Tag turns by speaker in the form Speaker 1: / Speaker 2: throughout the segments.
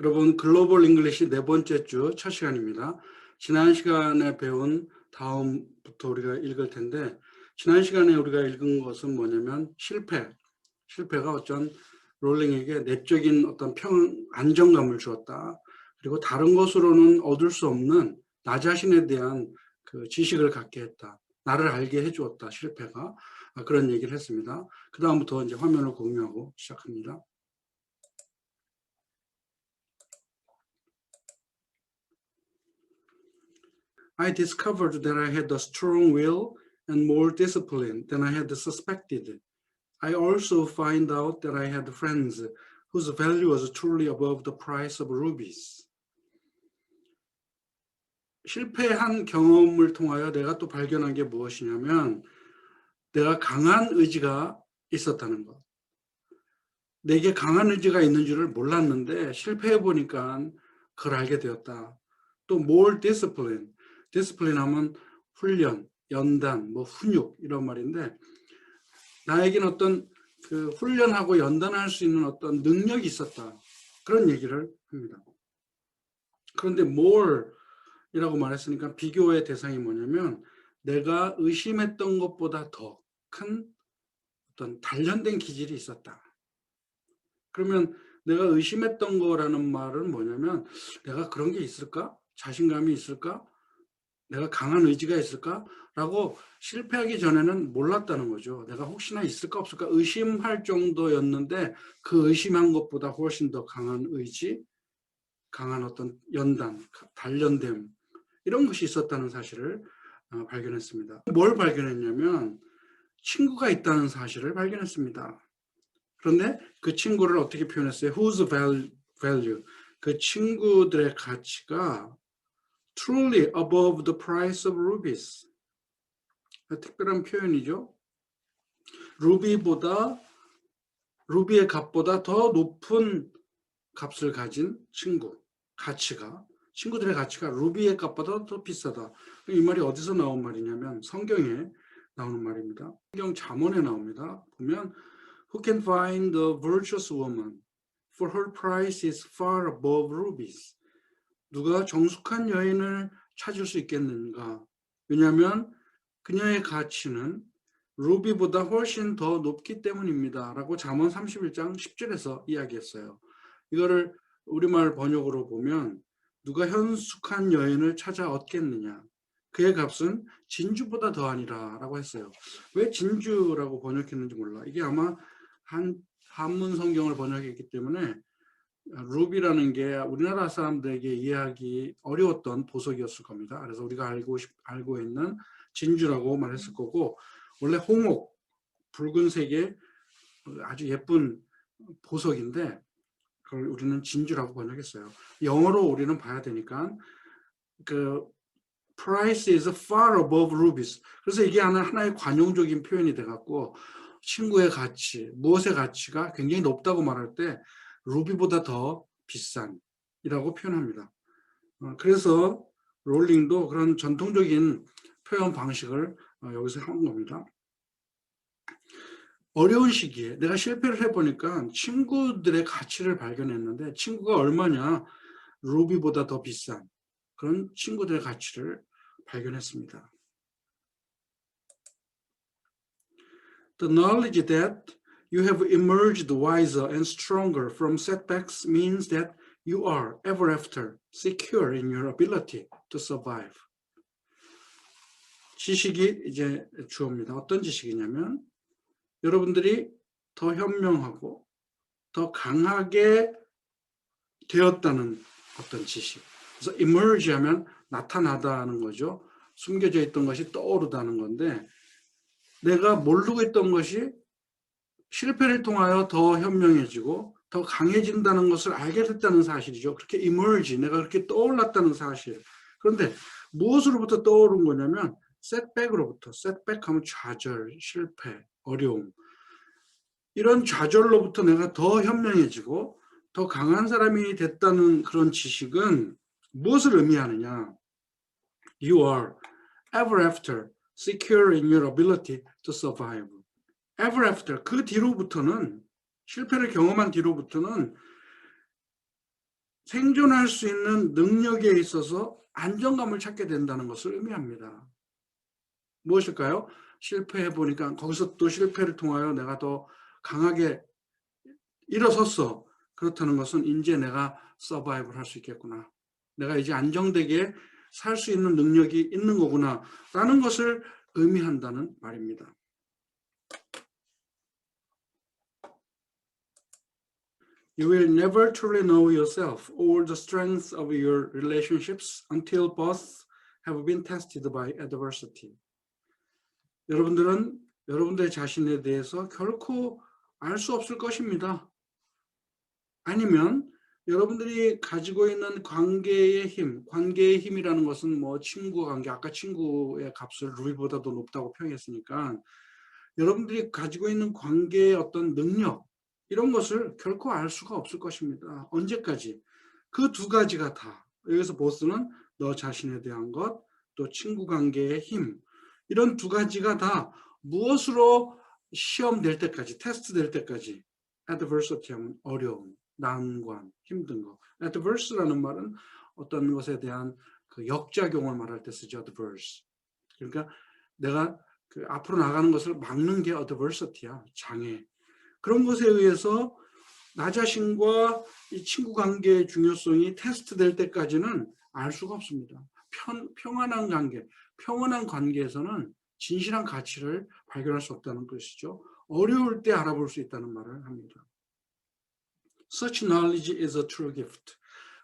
Speaker 1: 여러분, 글로벌 잉글리시 네 번째 주 첫 시간입니다. 지난 시간에 배운 다음부터 우리가 읽을 텐데, 지난 시간에 우리가 읽은 것은 뭐냐면 실패가 어쩐 롤링에게 내적인 어떤 안정감을 주었다. 그리고 다른 것으로는 얻을 수 없는 나 자신에 대한 그 지식을 갖게 했다. 나를 알게 해주었다. 실패가. 그런 얘기를 했습니다. 그 다음부터 이제 화면을 공유하고 시작합니다. I discovered that I had a strong will and more discipline than I had suspected. I also find out that I had friends whose value was truly above the price of rubies. 실패한 경험을 통하여 내가 또 발견한 게 무엇이냐면 내가 강한 의지가 있었다는 것. 내게 강한 의지가 있는 줄을 몰랐는데 실패해 보니까 그걸 알게 되었다. 또 more discipline. 디스플린 하면 훈련, 연단, 훈육 이런 말인데 나에게는 어떤 그 훈련하고 연단할 수 있는 어떤 능력이 있었다. 그런 얘기를 합니다. 그런데 more이라고 말했으니까 비교의 대상이 뭐냐면 내가 의심했던 것보다 더 큰 어떤 단련된 기질이 있었다. 그러면 내가 의심했던 거라는 말은 뭐냐면 내가 그런 게 있을까? 자신감이 있을까? 내가 강한 의지가 있을까? 라고 실패하기 전에는 몰랐다는 거죠. 내가 혹시나 있을까 없을까 의심할 정도였는데 그 의심한 것보다 훨씬 더 강한 의지, 강한 어떤 연단, 단련됨 이런 것이 있었다는 사실을 발견했습니다. 뭘 발견했냐면 친구가 있다는 사실을 발견했습니다. 그런데 그 친구를 어떻게 표현했어요? Whose value? 그 친구들의 가치가 truly above the price of rubies. 특별한 표현이죠. 루비의 값보다 더 높은 값을 가진 친구들의 가치가 루비의 값보다 더 비싸다. 이 말이 어디서 나온 말이냐면 성경에 나오는 말입니다. 성경 잠언에 나옵니다. 보면 Who can find a virtuous woman? For her price is far above rubies. 누가 정숙한 여인을 찾을 수 있겠는가? 왜냐하면 그녀의 가치는 루비보다 훨씬 더 높기 때문입니다. 라고 잠언 31장 10절에서 이야기했어요. 이거를 우리말 번역으로 보면 누가 현숙한 여인을 찾아 얻겠느냐? 그의 값은 진주보다 더하니라 라고 했어요. 왜 진주라고 번역했는지 몰라. 이게 아마 한문 성경을 번역했기 때문에 루비라는 게 우리나라 사람들에게 이해하기 어려웠던 보석이었을 겁니다. 그래서 우리가 알고 있는 진주라고 말했을 거고 원래 홍옥, 붉은색의 아주 예쁜 보석인데 그걸 우리는 진주라고 번역했어요. 영어로 우리는 봐야 되니까 그 price is far above rubies. 그래서 이게 하나의 관용적인 표현이 돼갖고 친구의 가치, 무엇의 가치가 굉장히 높다고 말할 때 루비보다 더 비싼이라고 표현합니다. 그래서 롤링도 그런 전통적인 표현 방식을 여기서 한 겁니다. 어려운 시기에 내가 실패를 해보니까 친구들의 가치를 발견했는데 친구가 얼마냐? 루비보다 더 비싼 그런 친구들의 가치를 발견했습니다. The knowledge that you have emerged wiser and stronger from setbacks means that you are ever after secure in your ability to survive. 지식이 이제 주어입니다. 어떤 지식이냐면 여러분들이 더 현명하고 더 강하게 되었다는 어떤 지식. 그래서 emerge 하면 나타나다는 거죠. 숨겨져 있던 것이 떠오르다는 건데 내가 모르고 있던 것이 실패를 통하여 더 현명해지고 더 강해진다는 것을 알게 됐다는 사실이죠. 그렇게 emerge, 내가 그렇게 떠올랐다는 사실. 그런데 무엇으로부터 떠오른 거냐면 setback으로부터. setback 하면 좌절, 실패, 어려움. 이런 좌절로부터 내가 더 현명해지고 더 강한 사람이 됐다는 그런 지식은 무엇을 의미하느냐? You are ever after secure in your ability to survive. Ever after, 그 뒤로부터는 실패를 경험한 뒤로부터는 생존할 수 있는 능력에 있어서 안정감을 찾게 된다는 것을 의미합니다. 무엇일까요? 실패해 보니까 거기서 또 실패를 통하여 내가 더 강하게 일어섰어. 그렇다는 것은 이제 내가 서바이브를 할 수 있겠구나. 내가 이제 안정되게 살 수 있는 능력이 있는 거구나 라는 것을 의미한다는 말입니다. You will never truly know yourself or the strength of your relationships until both have been tested by adversity. 여러분들은 여러분들 자신에 대해서 결코 알 수 없을 것입니다. 아니면 여러분들이 가지고 있는 관계의 힘이라는 것은 뭐 친구 관계, 아까 친구의 값을 루비보다도 높다고 표현했으니까 여러분들이 가지고 있는 관계의 어떤 능력, 이런 것을 결코 알 수가 없을 것입니다. 언제까지? 그 두 가지가 다, 여기서 보스는 너 자신에 대한 것, 또 친구 관계의 힘, 이런 두 가지가 다 무엇으로 시험 될 때까지, 테스트 될 때까지, adversity 하면 어려움, 난관, 힘든 거. adverse라는 말은 어떤 것에 대한 그 역작용을 말할 때 쓰죠. adverse. 그러니까 내가 그 앞으로 나가는 것을 막는 게 adversity야. 장애. 그런 것에 의해서 나 자신과 이 친구 관계의 중요성이 테스트 될 때까지는 알 수가 없습니다. 평안한 관계, 평온한 관계에서는 진실한 가치를 발견할 수 없다는 것이죠. 어려울 때 알아볼 수 있다는 말을 합니다. Such knowledge is a true gift.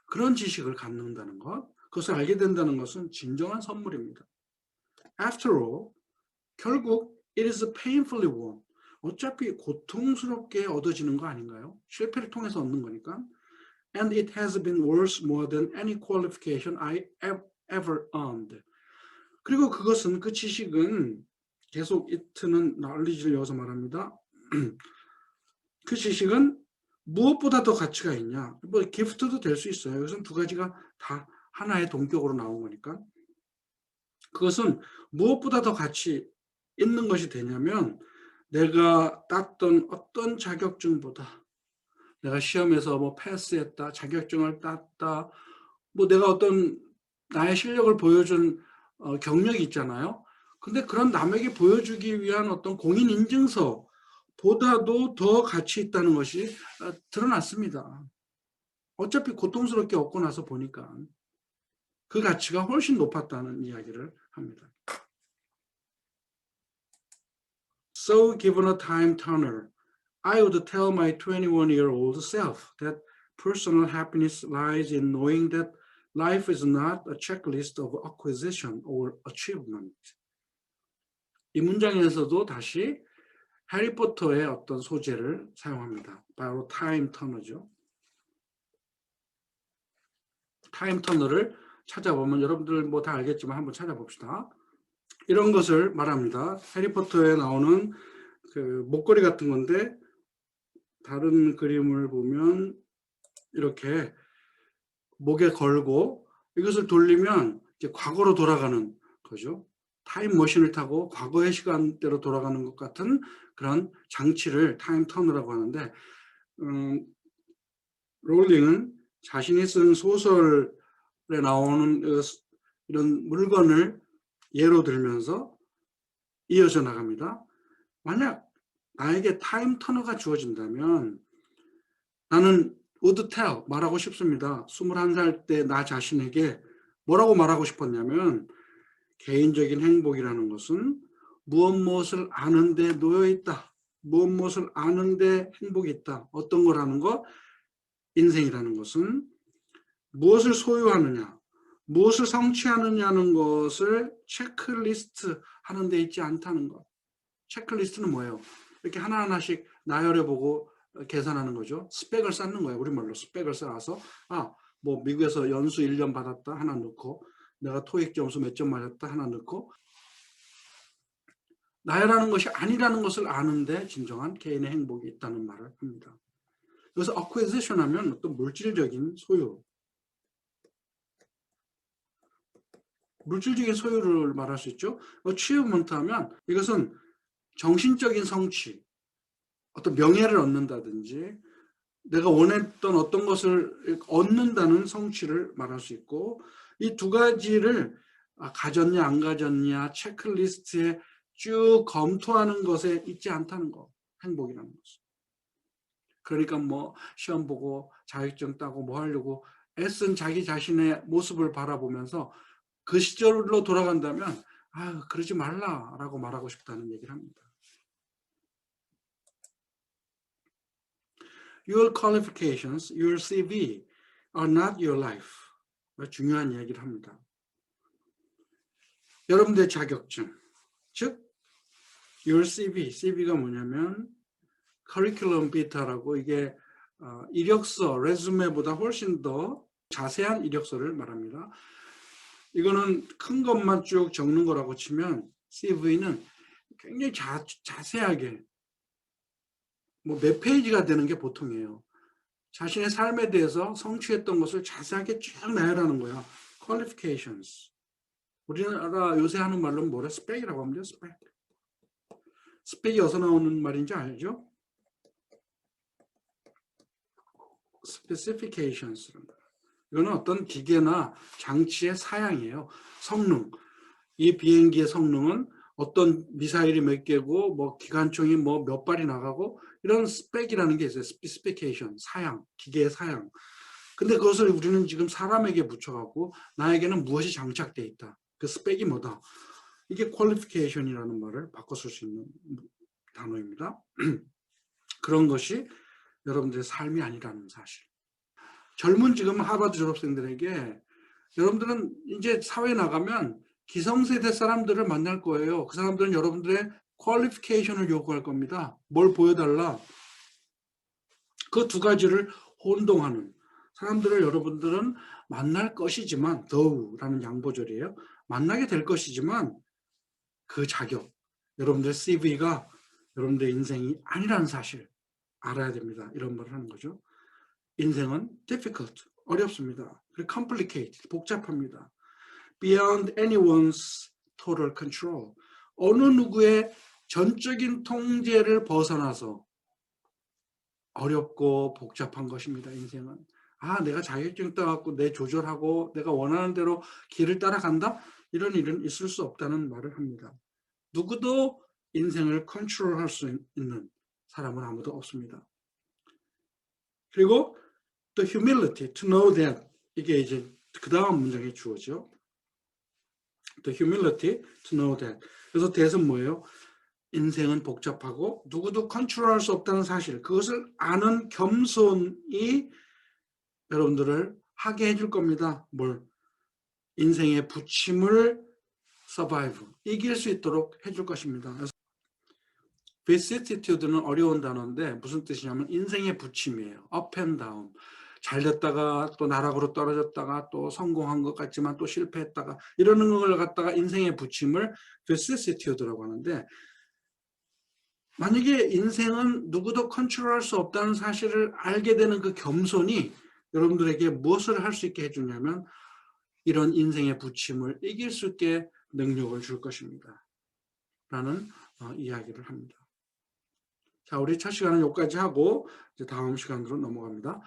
Speaker 1: 그런 지식을 갖는다는 것, 그것을 알게 된다는 것은 진정한 선물입니다. After all, 결국 it is painfully won. 어차피 고통스럽게 얻어지는 거 아닌가요? 실패를 통해서 얻는 거니까. And it has been worth more than any qualification I ever earned. 그리고 그것은, 그 지식은, 계속 it는 knowledge를 이어서 말합니다. 그 지식은 무엇보다 더 가치가 있냐? 뭐 기프트도 될 수 있어요. 이것은 두 가지가 다 하나의 동격으로 나온 거니까. 그것은 무엇보다 더 가치 있는 것이 되냐면 내가 땄던 어떤 자격증보다, 내가 시험에서 뭐 패스했다, 자격증을 땄다, 뭐 내가 어떤 나의 실력을 보여준 경력이 있잖아요. 근데 그런 남에게 보여주기 위한 어떤 공인인증서보다도 더 가치 있다는 것이 드러났습니다. 어차피 고통스럽게 얻고 나서 보니까 그 가치가 훨씬 높았다는 이야기를 합니다. So given a time turner, I would tell my 21-year-old self that personal happiness lies in knowing that life is not a checklist of acquisition or achievement. 이 문장에서도 다시 해리포터의 어떤 소재를 사용합니다. 바로 타임 터너죠. 타임 터너를 찾아보면 여러분들 뭐 다 알겠지만 한번 찾아봅시다. 이런 것을 말합니다. 해리포터에 나오는 그 목걸이 같은 건데, 다른 그림을 보면 이렇게 목에 걸고 이것을 돌리면 이제 과거로 돌아가는 거죠. 타임머신을 타고 과거의 시간대로 돌아가는 것 같은 그런 장치를 타임 터너라고 하는데, 롤링은 자신이 쓴 소설에 나오는 이런 물건을 예로 들면서 이어져 나갑니다. 만약 나에게 타임 터너가 주어진다면 나는 would tell, 말하고 싶습니다. 21살 때 나 자신에게 뭐라고 말하고 싶었냐면, 개인적인 행복이라는 것은 무엇을 아는 데 놓여 있다. 무엇을 아는 데 행복이 있다. 어떤 거라는 거? 인생이라는 것은 무엇을 소유하느냐, 무엇을 성취하느냐는 것을 체크리스트 하는 데 있지 않다는 것. 체크리스트는 뭐예요? 이렇게 하나하나씩 나열해보고 계산하는 거죠. 스펙을 쌓는 거예요. 우리말로 스펙을 쌓아서, 뭐 미국에서 연수 1년 받았다 하나 넣고, 내가 토익 점수 몇 점 맞았다 하나 넣고, 나열하는 것이 아니라는 것을 아는데 진정한 개인의 행복이 있다는 말을 합니다. 그래서 acquisition 하면 어떤 물질적인 소유, 물질적인 소유를 말할 수 있죠. achievement 하면 이것은 정신적인 성취, 어떤 명예를 얻는다든지 내가 원했던 어떤 것을 얻는다는 성취를 말할 수 있고, 이 두 가지를 가졌냐 안 가졌냐 체크리스트에 쭉 검토하는 것에 있지 않다는 거, 행복이라는 것은. 그러니까 뭐 시험 보고 자격증 따고 뭐 하려고 애쓴 자기 자신의 모습을 바라보면서 그 시절로 돌아간다면 그러지 말라라고 말하고 싶다는 얘기를 합니다. Your qualifications, your CV are not your life. 중요한 이야기를 합니다. 여러분들의 자격증, 즉 your CV가 뭐냐면 커리큘럼 비타라고, 이게 이력서, 레주메보다 훨씬 더 자세한 이력서를 말합니다. 이거는 큰 것만 쭉 적는 거라고 치면 CV는 굉장히 자세하게 뭐 몇 페이지가 되는 게 보통이에요. 자신의 삶에 대해서 성취했던 것을 자세하게 쭉 나열하는 거야. qualifications. 우리나라 요새 하는 말로는 뭐래? 스펙이라고 합니다. 스펙. 스펙이 어디서 나오는 말인지 알죠? specifications. 이거는 어떤 기계나 장치의 사양이에요. 성능. 이 비행기의 성능은 어떤 미사일이 몇 개고 뭐 기관총이 뭐 몇 발이 나가고 이런 스펙이라는 게 있어요. 스페시피케이션, 사양, 기계의 사양. 근데 그것을 우리는 지금 사람에게 붙여갖고 나에게는 무엇이 장착돼 있다. 그 스펙이 뭐다. 이게 퀄리피케이션이라는 말을 바꿔 쓸 수 있는 단어입니다. 그런 것이 여러분들의 삶이 아니라는 사실. 젊은 지금 하버드 졸업생들에게 여러분들은 이제 사회에 나가면 기성세대 사람들을 만날 거예요. 그 사람들은 여러분들의 퀄리피케이션을 요구할 겁니다. 뭘 보여달라. 그 두 가지를 혼동하는 사람들을 여러분들은 만날 것이지만, 더우라는 양보절이에요. 만나게 될 것이지만 그 자격, 여러분들의 CV가 여러분들의 인생이 아니라는 사실 알아야 됩니다. 이런 말을 하는 거죠. 인생은 difficult, 어렵습니다. 그리고 complicated, 복잡합니다. Beyond anyone's total control, 어느 누구의 전적인 통제를 벗어나서 어렵고 복잡한 것입니다. 인생은. 내가 자격증 따갖고 내 조절하고 내가 원하는 대로 길을 따라간다? 이런 일은 있을 수 없다는 말을 합니다. 누구도 인생을 컨트롤할 수 있는 사람은 아무도 없습니다. 그리고 the humility to know that, 이게 이제 그 다음 문장에 주어져. the humility to know that. 그래서 that은 뭐예요? 인생은 복잡하고 누구도 컨트롤할 수 없다는 사실, 그것을 아는 겸손이 여러분들을 하게 해줄 겁니다. 뭘? 인생의 부침을 survive, 이길 수 있도록 해줄 것입니다. 그래서 vicissitude는 어려운 단어인데 무슨 뜻이냐면 인생의 부침이에요. up and down. 잘 됐다가 또 나락으로 떨어졌다가 또 성공한 것 같지만 또 실패했다가 이러는 걸 갖다가 인생의 부침을 vicissitude라고 하는데, 만약에 인생은 누구도 컨트롤할 수 없다는 사실을 알게 되는 그 겸손이 여러분들에게 무엇을 할 수 있게 해주냐면 이런 인생의 부침을 이길 수 있게 능력을 줄 것입니다. 라는 이야기를 합니다. 자, 우리 첫 시간은 여기까지 하고 이제 다음 시간으로 넘어갑니다.